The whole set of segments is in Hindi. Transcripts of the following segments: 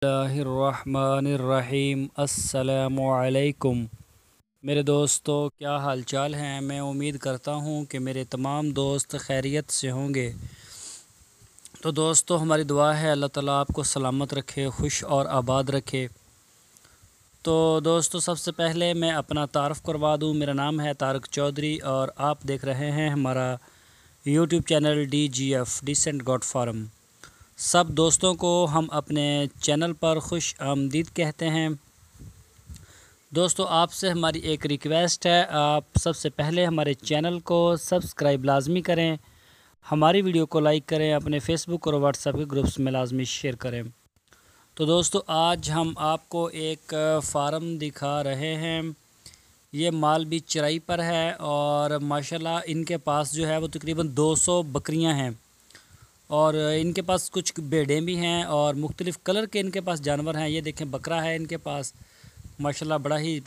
बिस्मिल्लाहिर्रहमानिर्रहीम। अस्सलामुअलैकुम मेरे दोस्तों, क्या हाल चाल हैं। मैं उम्मीद करता हूँ कि मेरे तमाम दोस्त खैरियत से होंगे। तो दोस्तों, हमारी दुआ है अल्लाह ताला आपको सलामत रखे, खुश और आबाद रखे। तो दोस्तों, सबसे पहले मैं अपना तारफ़ करवा दूँ। मेरा नाम है तारक चौधरी और आप देख रहे हैं हमारा YouTube channel DGF decent god farm. सब दोस्तों को हम अपने चैनल पर खुश आमदीद कहते हैं। दोस्तों, आपसे हमारी एक रिक्वेस्ट है, आप सबसे पहले हमारे चैनल को सब्सक्राइब लाजमी करें, हमारी वीडियो को लाइक करें, अपने फेसबुक और व्हाट्सएप के ग्रुप्स में लाजमी शेयर करें। तो दोस्तों, आज हम आपको एक फार्म दिखा रहे हैं। ये माल भी चराई पर है और माशाल्लाह इनके पास जो है वो तकरीबन 200 बकरियां हैं और इनके पास कुछ भेड़ें भी हैं और मुख्तलिफ़ कलर के इनके पास जानवर हैं। ये देखें, बकरा है इनके पास, माशाल्लाह बड़ा ही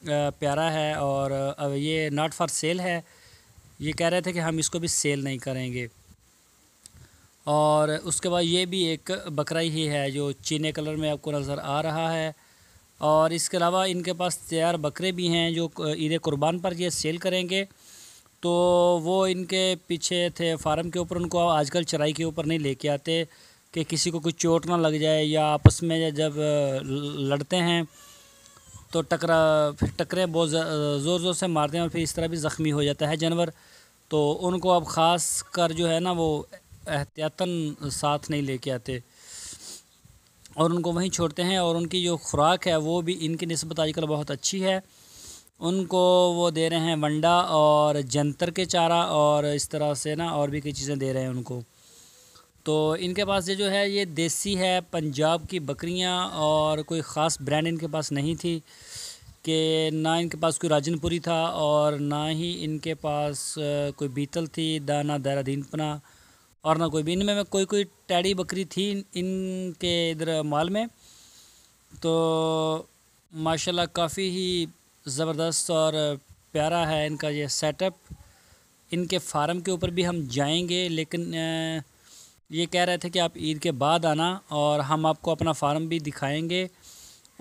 प्यारा है। और अब ये नॉट फॉर सेल है। ये कह रहे थे कि हम इसको भी सेल नहीं करेंगे। और उसके बाद ये भी एक बकरा ही है जो चीने कलर में आपको नज़र आ रहा है। और इसके अलावा इनके पास तैयार बकरे भी हैं जो ईद कुर्बान पर ये सेल करेंगे। तो वो इनके पीछे थे फार्म के ऊपर। उनको आजकल चराई के ऊपर नहीं लेके आते कि किसी को कुछ चोट ना लग जाए, या आपस में जब लड़ते हैं तो टकरे बहुत ज़ोर ज़ोर से मारते हैं और फिर इस तरह भी ज़ख्मी हो जाता है जानवर। तो उनको अब ख़ास कर जो है ना वो एहतियातन साथ नहीं लेके आते और उनको वहीं छोड़ते हैं। और उनकी जो खुराक है वो भी इनकी निस्बत आजकल बहुत अच्छी है। उनको वो दे रहे हैं वंडा और जंतर के चारा और इस तरह से ना और भी कई चीज़ें दे रहे हैं उनको। तो इनके पास ये जो है ये देसी है, पंजाब की बकरियां, और कोई ख़ास ब्रांड इनके पास नहीं थी कि ना इनके पास कोई राजनपुरी था और ना ही इनके पास कोई बीतल थी, दाना देहरादीनपना, और ना कोई भी इनमें कोई टैडी बकरी थी इनके इधर माल में। तो माशाल्लाह काफ़ी ही ज़बरदस्त और प्यारा है इनका ये सेटअप। इनके फार्म के ऊपर भी हम जाएंगे, लेकिन ये कह रहे थे कि आप ईद के बाद आना और हम आपको अपना फार्म भी दिखाएंगे।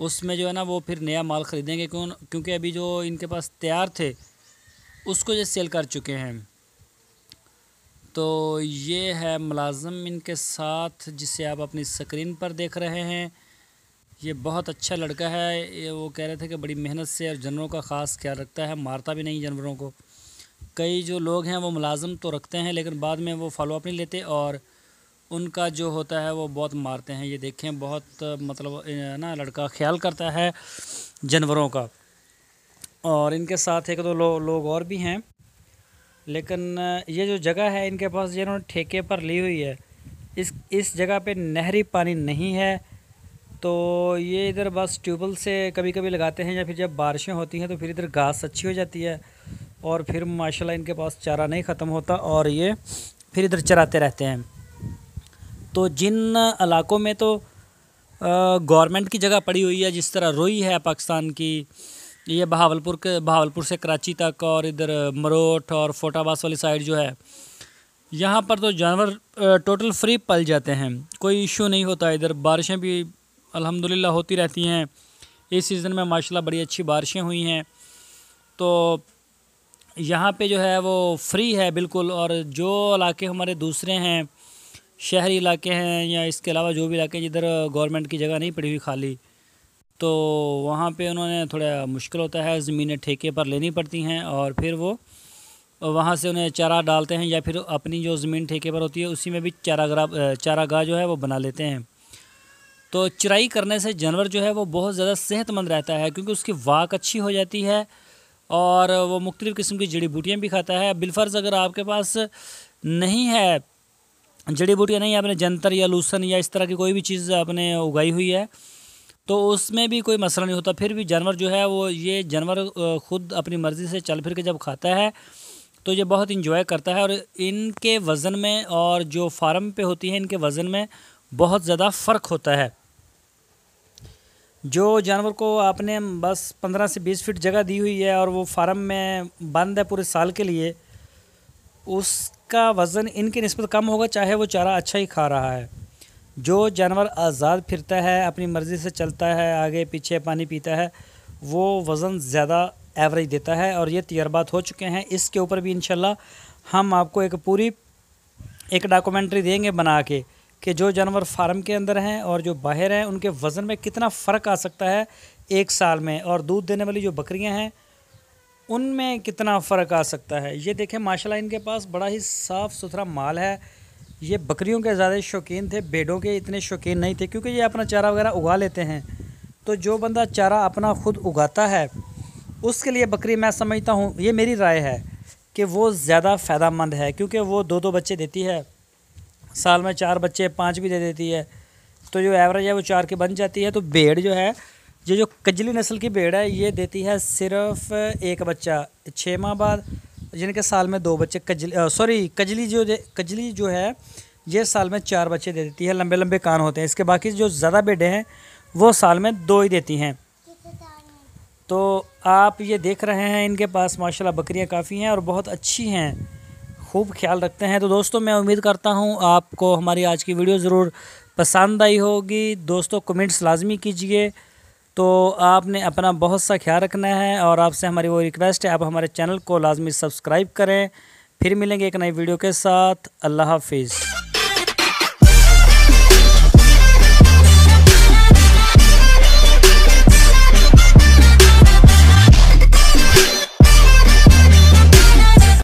उसमें जो है ना वो फिर नया माल ख़रीदेंगे, क्योंकि अभी जो इनके पास तैयार थे उसको ये सेल कर चुके हैं। तो ये है मुलाज़िम इनके साथ जिसे आप अपनी स्क्रीन पर देख रहे हैं। ये बहुत अच्छा लड़का है। ये वो कह रहे थे कि बड़ी मेहनत से और जानवरों का ख़ास ख्याल रखता है, मारता भी नहीं जानवरों को। कई जो लोग हैं वो मुलाज़िम तो रखते हैं लेकिन बाद में वो फॉलोअप नहीं लेते और उनका जो होता है वो बहुत मारते हैं। ये देखें, बहुत मतलब ना लड़का ख्याल करता है जानवरों का। और इनके साथ एक दो लोग और भी हैं, लेकिन ये जो जगह है इनके पास जिन्होंने ठेके पर ली हुई है, इस जगह पे नहरी पानी नहीं है। तो ये इधर बस ट्यूबवेल से कभी कभी लगाते हैं, या फिर जब बारिशें होती हैं तो फिर इधर घास अच्छी हो जाती है और फिर माशाल्लाह इनके पास चारा नहीं ख़त्म होता और ये फिर इधर चराते रहते हैं। तो जिन इलाकों में तो गवर्नमेंट की जगह पड़ी हुई है, जिस तरह रोई है पाकिस्तान की, ये बहावलपुर से कराची तक, और इधर मरोट और फोटाबास वाली साइड जो है, यहाँ पर तो जानवर टोटल फ्री पल जाते हैं, कोई इशू नहीं होता। इधर बारिशें भी अल्हम्दुलिल्लाह होती रहती हैं। इस सीज़न में माशाल्लाह बड़ी अच्छी बारिशें हुई हैं। तो यहाँ पे जो है वो फ्री है बिल्कुल। और जो इलाके हमारे दूसरे हैं, शहरी इलाके हैं, या इसके अलावा जो भी इलाके जिधर गवर्नमेंट की जगह नहीं पड़ी हुई खाली, तो वहाँ पे उन्होंने थोड़ा मुश्किल होता है, ज़मीनें ठेके पर लेनी पड़ती हैं और फिर वो वहाँ से उन्हें चारा डालते हैं, या फिर अपनी जो ज़मीन ठेके पर होती है उसी में भी चारागाह जो है वो बना लेते हैं। तो चराई करने से जानवर जो है वो बहुत ज़्यादा सेहतमंद रहता है, क्योंकि उसकी वाक अच्छी हो जाती है और वो मुख्तलिफ़ किस्म की जड़ी बूटियाँ भी खाता है। बिलफ़र्ज़ अगर आपके पास नहीं है जड़ी बूटियाँ, नहीं, आपने जंतर या लूसन या इस तरह की कोई भी चीज़ आपने उगाई हुई है, तो उसमें भी कोई मसला नहीं होता। फिर भी जानवर जो है वो ये जानवर ख़ुद अपनी मर्ज़ी से चल फिर के जब खाता है तो ये बहुत इंजॉय करता है। और इनके वज़न में और जो फार्म पे होती है इनके वज़न में बहुत ज़्यादा फ़र्क होता है। जो जानवर को आपने बस 15 से 20 फीट जगह दी हुई है और वो फार्म में बंद है पूरे साल के लिए, उसका वज़न इनकी निस्बत कम होगा, चाहे वो चारा अच्छा ही खा रहा है। जो जानवर आज़ाद फिरता है, अपनी मर्ज़ी से चलता है, आगे पीछे पानी पीता है, वो वज़न ज़्यादा एवरेज देता है। और ये तजर्बात हो चुके हैं। इसके ऊपर भी इंशाल्लाह हम आपको एक डॉक्यूमेंट्री देंगे बना के कि जो जानवर फार्म के अंदर हैं और जो बाहर हैं उनके वज़न में कितना फ़र्क आ सकता है 1 साल में, और दूध देने वाली जो बकरियां हैं उनमें कितना फ़र्क आ सकता है। ये देखें माशाल्लाह इनके पास बड़ा ही साफ़ सुथरा माल है। ये बकरियों के ज़्यादा शौकीन थे, भेड़ों के इतने शौकीन नहीं थे, क्योंकि ये अपना चारा वगैरह उगा लेते हैं। तो जो बंदा चारा अपना ख़ुद उगाता है उसके लिए बकरी, मैं समझता हूँ, ये मेरी राय है कि वो ज़्यादा फ़ायदेमंद है, क्योंकि वो 2-2 बच्चे देती है, साल में 4 बच्चे 5 भी दे देती है, तो जो एवरेज है वो 4 की बन जाती है। तो भेड़ जो है, ये जो कजली नस्ल की भेड़ है, ये देती है सिर्फ 1 बच्चा 6 माह बाद, जिनके साल में 2 बच्चे। कजली जो है ये साल में 4 बच्चे दे देती है, लंबे लंबे कान होते हैं इसके। बाकी जो ज़्यादा भेड़ें हैं वो साल में 2 ही देती हैं। तो आप ये देख रहे हैं इनके पास माशाल्लाह बकरियां काफ़ी हैं और बहुत अच्छी हैं, खूब ख्याल रखते हैं। तो दोस्तों मैं उम्मीद करता हूँ आपको हमारी आज की वीडियो ज़रूर पसंद आई होगी। दोस्तों कमेंट्स लाजमी कीजिए। तो आपने अपना बहुत सा ख्याल रखना है, और आपसे हमारी वो रिक्वेस्ट है, आप हमारे चैनल को लाजमी सब्सक्राइब करें। फिर मिलेंगे एक नई वीडियो के साथ। अल्लाह हाफिज़।